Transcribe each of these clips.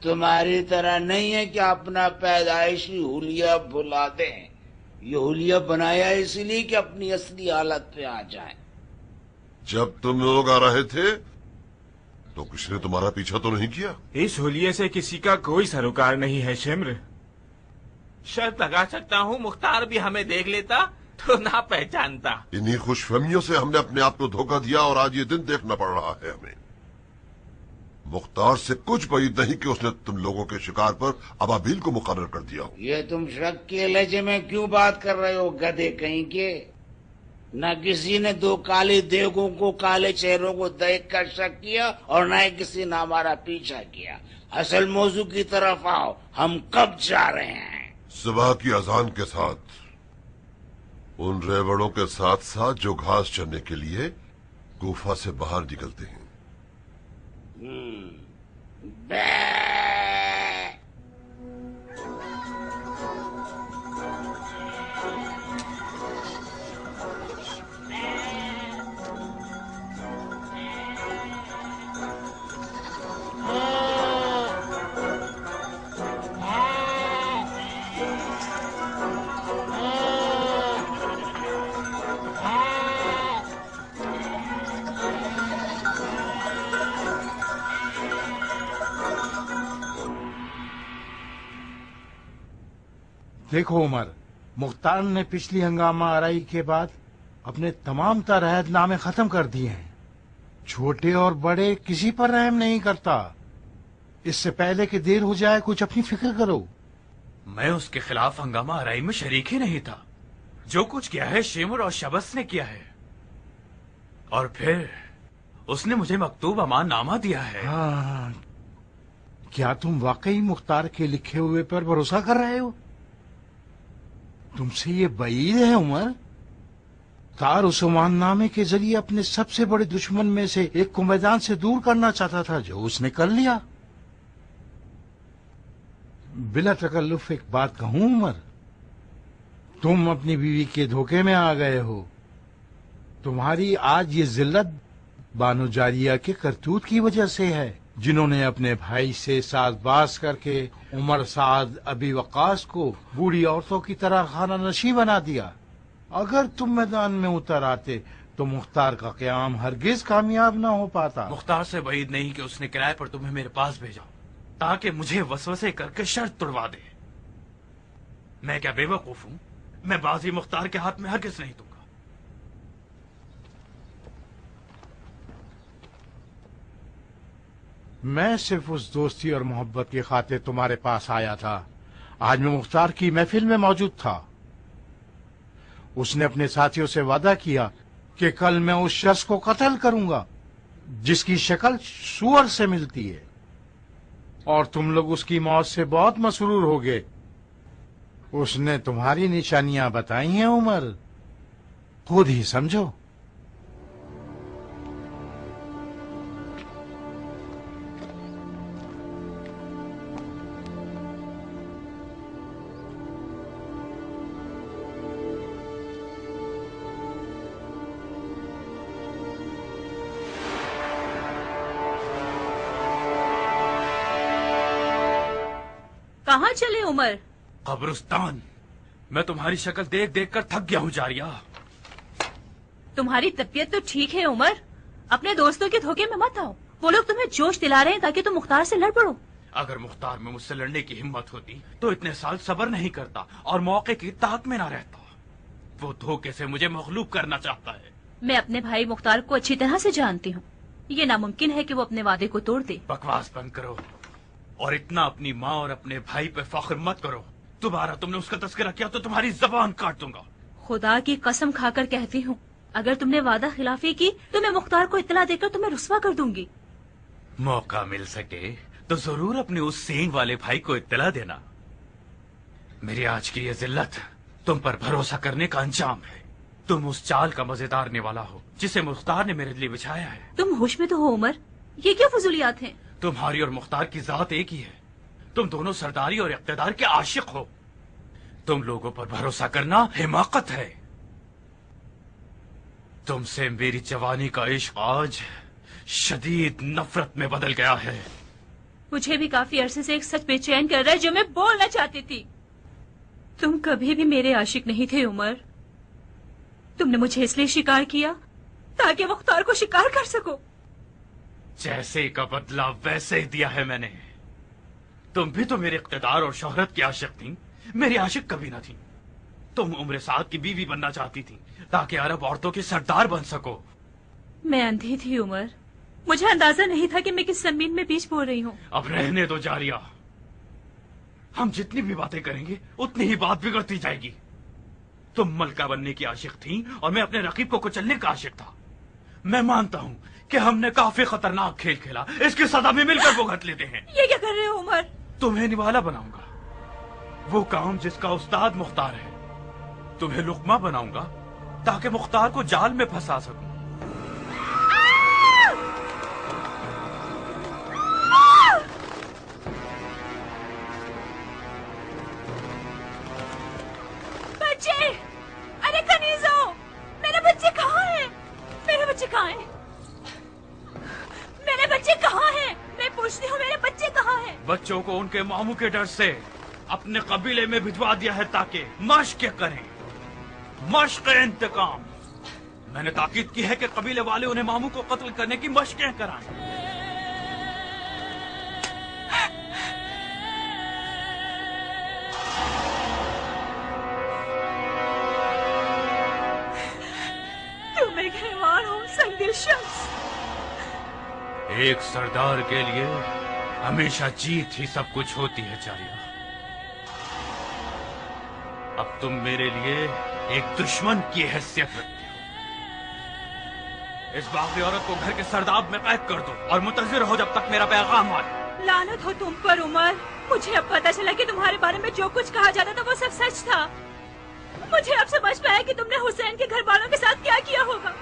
تمہاری طرح نہیں ہے کہ اپنا پیدائشی حلیہ بھلا دیں. یہ حلیہ بنایا اس لیے کہ اپنی اصلی حالت پہ آ جائیں. جب تم لوگ آ رہے تھے تو کسی نے تمہارا پیچھا تو نہیں کیا؟ اس حلیے سے کسی کا کوئی سروکار نہیں ہے شمر. شرط لگا سکتا ہوں مختار بھی ہمیں دیکھ لیتا تو نہ پہچانتا. انہی خوش فہمیوں سے ہم نے اپنے آپ کو دھوکہ دیا اور آج یہ دن دیکھنا پڑ رہا ہے ہمیں. مختار سے کچھ بعید نہیں کہ اس نے تم لوگوں کے شکار پر ابابیل کو مقرر کر دیا ہو. یہ تم شک کے لہجے میں کیوں بات کر رہے ہو گدھے کہیں کے؟ نہ کسی نے دو کالے دیگوں کو کالے چہروں کو دیکھ کر شک کیا اور نہ ہی کسی نے ہمارا پیچھا کیا. اصل موضوع کی طرف آؤ. ہم کب جا رہے ہیں؟ صبح کی اذان کے ساتھ ان ریوڑوں کے ساتھ ساتھ جو گھاس چرنے کے لیے کوفہ سے باہر نکلتے ہیں. دیکھو عمر، مختار نے پچھلی ہنگامہ آرائی کے بعد اپنے تمام تر عہد نامے ختم کر دیے ہیں. چھوٹے اور بڑے کسی پر رحم نہیں کرتا. اس سے پہلے کہ دیر ہو جائے کچھ اپنی فکر کرو. میں اس کے خلاف ہنگامہ آرائی میں شریک ہی نہیں تھا. جو کچھ کیا ہے شمر اور شبس نے کیا ہے، اور پھر اس نے مجھے مکتوب امان نامہ دیا ہے. ہاں، کیا تم واقعی مختار کے لکھے ہوئے پر بھروسہ کر رہے ہو؟ تم سے یہ بعید ہے عمر. تار اس امان نامے کے ذریعے اپنے سب سے بڑے دشمن میں سے ایک کو میدان سے دور کرنا چاہتا تھا، جو اس نے کر لیا. بلا تکلف ایک بات کہوں عمر، تم اپنی بیوی کے دھوکے میں آ گئے ہو. تمہاری آج یہ ذلت بانو جاریہ کے کرتوت کی وجہ سے ہے، جنہوں نے اپنے بھائی سے ساز باز کر کے عمر سعد ابی وقاص کو بوڑھی عورتوں کی طرح خانہ نشیں بنا دیا. اگر تم میدان میں اتر آتے تو مختار کا قیام ہرگز کامیاب نہ ہو پاتا. مختار سے بعید نہیں کہ اس نے کرائے پر تمہیں میرے پاس بھیجا تاکہ مجھے وسوسے کر کے شرط توڑوا دے. میں کیا بے وقوف ہوں؟ میں بازی مختار کے ہاتھ میں ہرگز نہیں دوں گا. میں صرف اس دوستی اور محبت کی خاطر تمہارے پاس آیا تھا. آج میں مختار کی محفل میں موجود تھا. اس نے اپنے ساتھیوں سے وعدہ کیا کہ کل میں اس شخص کو قتل کروں گا جس کی شکل سور سے ملتی ہے، اور تم لوگ اس کی موت سے بہت مسرور ہوگے. اس نے تمہاری نشانیاں بتائی ہیں عمر، خود ہی سمجھو. کہاں چلے عمر؟ قبرستان. میں تمہاری شکل دیکھ دیکھ کر تھک گیا ہوں جاریہ. تمہاری طبیعت تو ٹھیک ہے عمر، اپنے دوستوں کے دھوکے میں مت آؤ. وہ لوگ تمہیں جوش دلا رہے ہیں تاکہ تم مختار سے لڑ پڑو. اگر مختار میں مجھ سے لڑنے کی ہمت ہوتی تو اتنے سال صبر نہیں کرتا اور موقع کی طاق میں نہ رہتا. وہ دھوکے سے مجھے مغلوب کرنا چاہتا ہے. میں اپنے بھائی مختار کو اچھی طرح سے جانتی ہوں. یہ ناممکن ہے کہ وہ اپنے وعدے کو توڑ دے. بکواس بند کرو اور اتنا اپنی ماں اور اپنے بھائی پہ فخر مت کرو. دوبارہ تم نے اس کا تذکرہ کیا تو تمہاری زبان کاٹ دوں گا. خدا کی قسم کھا کر کہتی ہوں، اگر تم نے وعدہ خلافی کی تو میں مختار کو اطلاع دے کر تمہیں رسوا کر دوں گی. موقع مل سکے تو ضرور اپنے اس سینگ والے بھائی کو اطلاع دینا. میری آج کی یہ ذلت تم پر بھروسہ کرنے کا انجام ہے. تم اس چال کا مزیدار نوالا ہو جسے مختار نے میرے لیے بچھایا ہے. تم ہوش میں تو ہو عمر؟ یہ کیا فضولیات ہیں؟ تمہاری اور مختار کی ذات ایک ہی ہے. تم دونوں سرداری اور اقتدار کے عاشق ہو. تم لوگوں پر بھروسہ کرنا حماقت ہے. تم سے میری جوانی کا عشق آج شدید نفرت میں بدل گیا ہے. مجھے بھی کافی عرصے سے ایک سچ بے چین کر رہا ہے جو میں بولنا چاہتی تھی. تم کبھی بھی میرے عاشق نہیں تھے عمر. تم نے مجھے اس لیے شکار کیا تاکہ مختار کو شکار کر سکو. جیسے کا بدلہ ویسے ہی دیا ہے میں نے. تم بھی تو میرے اقتدار اور شہرت کی عاشق تھی، میری عاشق کبھی نہ تھی. تم عمر سعد کی بیوی بننا چاہتی تھی تاکہ عرب عورتوں کی سردار بن سکو. میں اندھی تھی عمر، مجھے اندازہ نہیں تھا کہ میں کس زمین میں بیج بو رہی ہوں. اب رہنے دو جاریہ، ہم جتنی بھی باتیں کریں گے اتنی ہی بات بگڑتی جائے گی. تم ملکہ بننے کی عاشق تھی اور میں اپنے رقیب کو کچلنے کا عاشق تھا. میں مانتا ہوں کہ ہم نے کافی خطرناک کھیل کھیلا، اس کی سزا میں مل کر بھگت لیتے ہیں. یہ کیا کر رہے ہو عمر؟ تمہیں نوالا بناؤں گا، وہ کام جس کا استاد مختار ہے. تمہیں لقمہ بناؤں گا تاکہ مختار کو جال میں پھنسا سکوں. بچے، ارے کنیزو، میرے بچے کہاں ہیں؟ میرے بچے کہاں ہیں؟ میرے بچے کہاں ہیں؟ میں پوچھتی ہوں میرے بچے کہاں ہیں؟ بچوں کو ان کے ماموں کے ڈر سے اپنے قبیلے میں بھجوا دیا ہے تاکہ مشق کریں، مشق انتقام. میں نے تاکید کی ہے کہ قبیلے والے انہیں ماموں کو قتل کرنے کی مشقیں کرائیں. تم ایک حیوان ہو، سنگدل شخص. ایک سردار کے لیے ہمیشہ جیت ہی سب کچھ ہوتی ہے جاریہ. اب تم میرے لیے ایک دشمن کی حیثیت رکھتے ہو. اس باغی عورت کو گھر کے سرداب میں قید کر دو اور منتظر رہو جب تک میرا پیغام آئے. لعنت ہو تم پر عمر. مجھے اب پتا چلا کہ تمہارے بارے میں جو کچھ کہا جاتا تھا وہ سب سچ تھا. مجھے اب سمجھ میں آیا کہ تم نے حسین کے گھر والوں کے ساتھ کیا کیا ہوگا.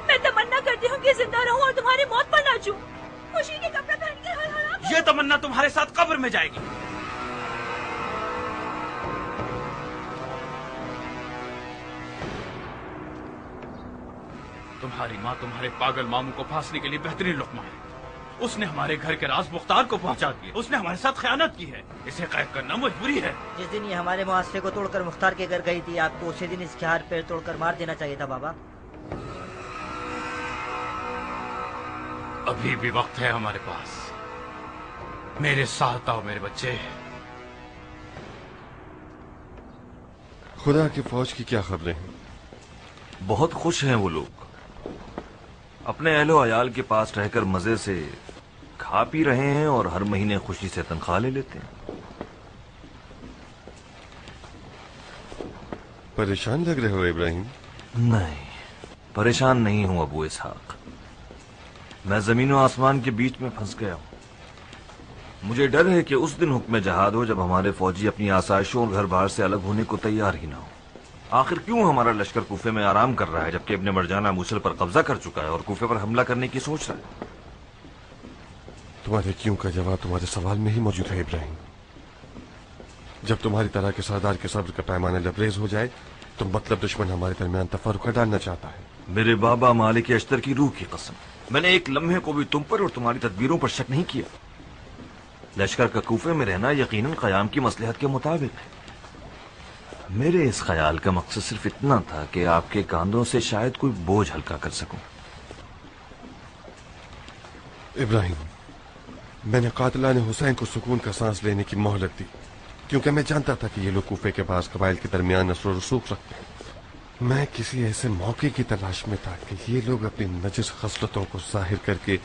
میں تمنا کرتی ہوں کہ زندہ رہوں اور تمہاری موت پر ناچوں، خوشی کے کپڑے پہن کے ہر ہر. یہ تمنا تمہارے ساتھ قبر میں جائے گی. تمہاری ماں تمہارے پاگل ماموں کو پھانسنے کے لیے بہترین لقمہ ہے. اس نے ہمارے گھر کے راز مختار کو پہنچا دیے. اس نے ہمارے ساتھ خیانت کی ہے. اسے قید کرنا مجبوری ہے. جس دن یہ ہمارے معاشرے کو توڑ کر مختار کے گھر گئی تھی، آپ کو اسی دن اس کے ہاتھ پیر توڑ کر مار دینا چاہیے تھا بابا. ابھی بھی وقت ہے ہمارے پاس. میرے ساتھ آؤ میرے بچے. خدا کی فوج کی کیا خبریں ہیں؟ بہت خوش ہیں وہ لوگ. اپنے اہل و عیال کے پاس رہ کر مزے سے کھا پی رہے ہیں اور ہر مہینے خوشی سے تنخواہ لے لیتے ہیں. پریشان لگ رہے ہو ابراہیم؟ نہیں، پریشان نہیں ہوں ابو اسحاق. میں زمین و آسمان کے بیچ میں پھنس گیا ہوں. مجھے ڈر ہے کہ اس دن حکم جہاد ہو جب ہمارے فوجی اپنی آسائشوں اور گھر بار سے الگ ہونے کو تیار ہی نہ ہو. آخر کیوں ہمارا لشکر کوفے میں آرام کر رہا ہے جبکہ ابن مرجانہ موصل پر قبضہ کر چکا ہے اور کوفے پر حملہ کرنے کی سوچ رہا ہے؟ تمہارے کیوں کا جواب تمہارے سوال میں ہی موجود ہے ابراہیم. جب تمہاری طرح کے سردار کے صبر کا پیمانہ لبریز ہو جائے تو مطلب دشمن ہمارے درمیان تفرقہ ڈالنا چاہتا ہے. میرے بابا مالک اشتر کی روح کی قسم، میں نے ایک لمحے کو بھی تم پر اور تمہاری تدبیروں پر شک نہیں کیا. لشکر کا کوفے میں رہنا یقیناً قیام کی مصلحت کے مطابق ہے. میرے اس خیال کا مقصد صرف اتنا تھا کہ آپ کے کاندھوں سے شاید کوئی بوجھ ہلکا کر سکوں. ابراہیم، میں نے قاتلان حسین کو سکون کا سانس لینے کی مہلت دی کیونکہ میں جانتا تھا کہ یہ لوگ کوفے کے بعض قبائل کے درمیان نسل و رسوخ رکھتے ہیں. میں کسی ایسے موقع کی تلاش میں تھا کہ یہ لوگ اپنی نجس خصلتوں کو ظاہر کر کے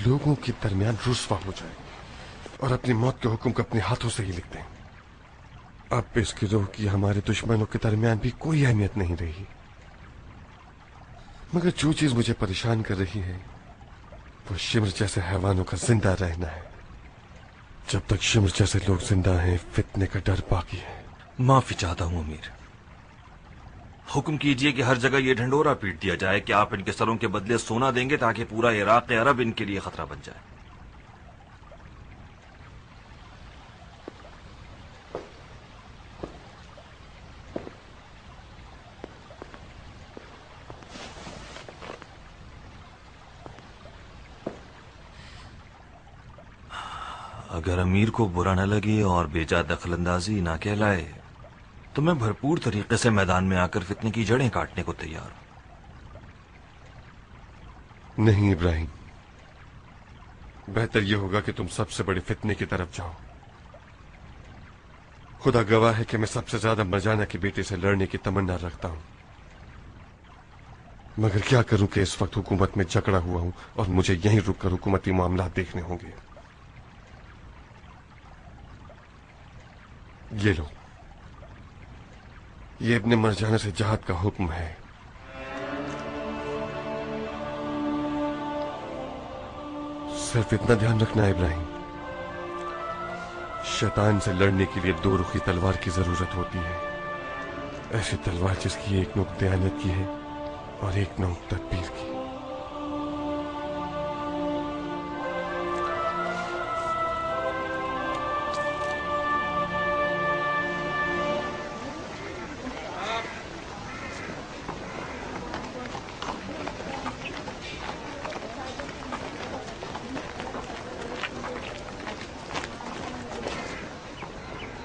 لوگوں کے درمیان رسوا ہو جائیں اور اپنی موت کے حکم کو اپنے ہاتھوں سے ہی لکھ دیں. اب اس گروہ کی ہمارے دشمنوں کے درمیان بھی کوئی اہمیت نہیں رہی. مگر جو چیز مجھے پریشان کر رہی ہے وہ شمر جیسے حیوانوں کا زندہ رہنا ہے. جب تک شمر جیسے لوگ زندہ ہیں فتنے کا ڈر باقی ہے. معافی چاہتا ہوں امیر. حکم کیجئے کہ ہر جگہ یہ ڈھنڈورا پیٹ دیا جائے کہ آپ ان کے سروں کے بدلے سونا دیں گے تاکہ پورا عراق عرب ان کے لیے خطرہ بن جائے. اگر امیر کو برا نہ لگے اور بیجا دخل اندازی نہ کہلائے تو میں بھرپور طریقے سے میدان میں آ کر فتنے کی جڑیں کاٹنے کو تیار ہوں۔ نہیں ابراہیم، بہتر یہ ہوگا کہ تم سب سے بڑے فتنے کی طرف جاؤ۔ خدا گواہ ہے کہ میں سب سے زیادہ مرجانہ کی بیٹے سے لڑنے کی تمنا رکھتا ہوں، مگر کیا کروں کہ اس وقت حکومت میں جکڑا ہوا ہوں اور مجھے یہیں رک کر حکومتی معاملات دیکھنے ہوں گے۔ یہ لو، یہ ابن مرجانہ سے جہاد کا حکم ہے۔ صرف اتنا دھیان رکھنا ہے ابراہیم، شیطان سے لڑنے کے لیے دو رخی تلوار کی ضرورت ہوتی ہے، ایسی تلوار جس کی ایک نوک دیانت کی ہے اور ایک نوک تدبیر کی۔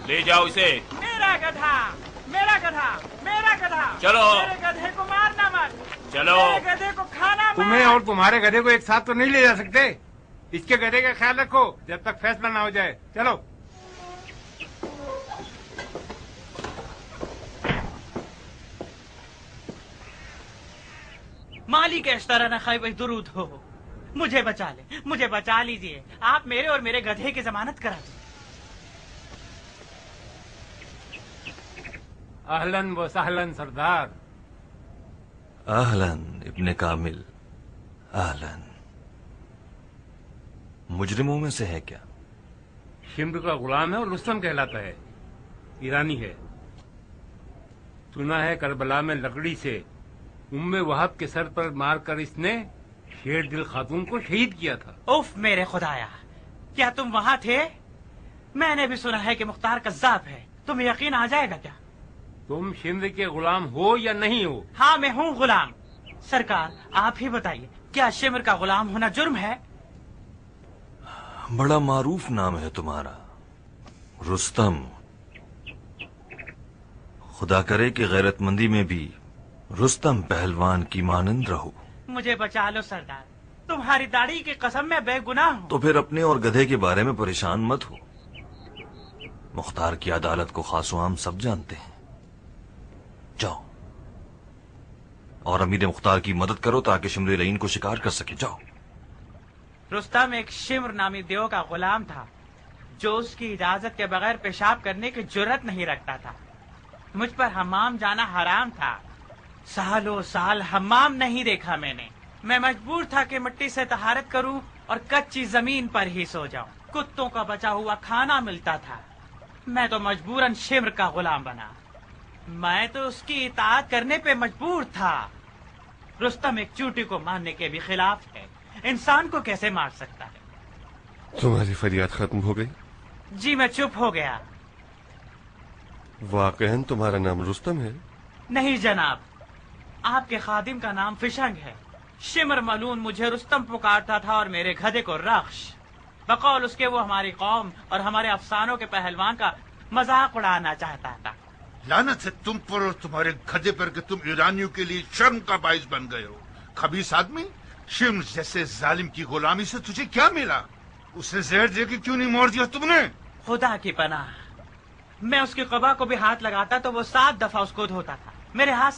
لے جاؤ اسے۔ میرا گدھا، میرا گدھا، میرا گدھا، چلو۔ میرے گدھے کو مارنا مت، چلو۔ میرے گدھے کو کھانا مت۔ تمہیں اور تمہارے گدھے کو ایک ساتھ تو نہیں لے جا سکتے، اس کے گدھے کا خیال رکھو جب تک فیصلہ نہ ہو جائے۔ چلو۔ مالک اشترانہ خیبہ درود ہو، مجھے بچا لے، مجھے بچا لیجئے، آپ میرے اور میرے گدھے کی ضمانت کرا دیں۔ اہلن و سہلن سردار۔ اہلن ابن کامل، اہلن۔ مجرموں میں سے ہے کیا؟ شمر کا غلام ہے اور رستم کہلاتا ہے، ایرانی ہے۔ سنا ہے کربلا میں لکڑی سے وہب کے سر پر مار کر اس نے شیر دل خاتون کو شہید کیا تھا۔ اوف میرے خدایا، کیا تم وہاں تھے؟ میں نے بھی سنا ہے کہ مختار کذاب ہے، تمہیں یقین آ جائے گا کیا؟ تم شمر کے غلام ہو یا نہیں ہو؟ ہاں میں ہوں غلام۔ سرکار آپ ہی بتائیے، کیا شمر کا غلام ہونا جرم ہے؟ بڑا معروف نام ہے تمہارا، رستم۔ خدا کرے کہ غیرت مندی میں بھی رستم پہلوان کی مانند رہو۔ مجھے بچا لو سردار، تمہاری داڑھی کی قسم میں بے گناہ ہوں۔ تو پھر اپنے اور گدھے کے بارے میں پریشان مت ہو، مختار کی عدالت کو خاص و عام سب جانتے ہیں۔ جاؤ اور امیر مختار کی مدد کرو تاکہ شمر لعین کو شکار کر سکے۔ جاؤ۔ رستم ایک شمر نامی دیو کا غلام تھا جو اس کی اجازت کے بغیر پیشاب کرنے کی جرت نہیں رکھتا تھا۔ مجھ پر حمام جانا حرام تھا، سالوں سال حمام نہیں دیکھا میں نے۔ میں مجبور تھا کہ مٹی سے طہارت کروں اور کچی زمین پر ہی سو جاؤں۔ کتوں کا بچا ہوا کھانا ملتا تھا، میں تو مجبوراً شمر کا غلام بنا۔ میں تو اس کی اطاعت کرنے پہ مجبور تھا۔ رستم ایک چوٹی کو مارنے کے بھی خلاف ہے، انسان کو کیسے مار سکتا ہے؟ تمہاری فریاد ختم ہو گئی؟ جی میں چپ ہو گیا۔ واقعاً تمہارا نام رستم ہے؟ نہیں جناب، آپ کے خادم کا نام فشنگ ہے۔ شمر ملون مجھے رستم پکارتا تھا اور میرے گدھے کو رخش۔ بقول اس کے وہ ہماری قوم اور ہمارے افسانوں کے پہلوان کا مذاق اڑانا چاہتا تھا۔ لعنت ہے تم پر اور تمہارے گدھے پر کہ تم ایرانیوں کے لیے شرم کا باعث بن گئے ہو۔ خبیث آدمی، شمر جیسے ظالم کی غلامی سے تجھے کیا ملا؟ اسے زہر دے کے کیوں نہیں مار دیا تم نے؟ خدا کی پناہ، میں اس کی قبا کو بھی ہاتھ لگاتا تو وہ 7 دفعہ اس کو دھوتا تھا۔ میرے ہاتھ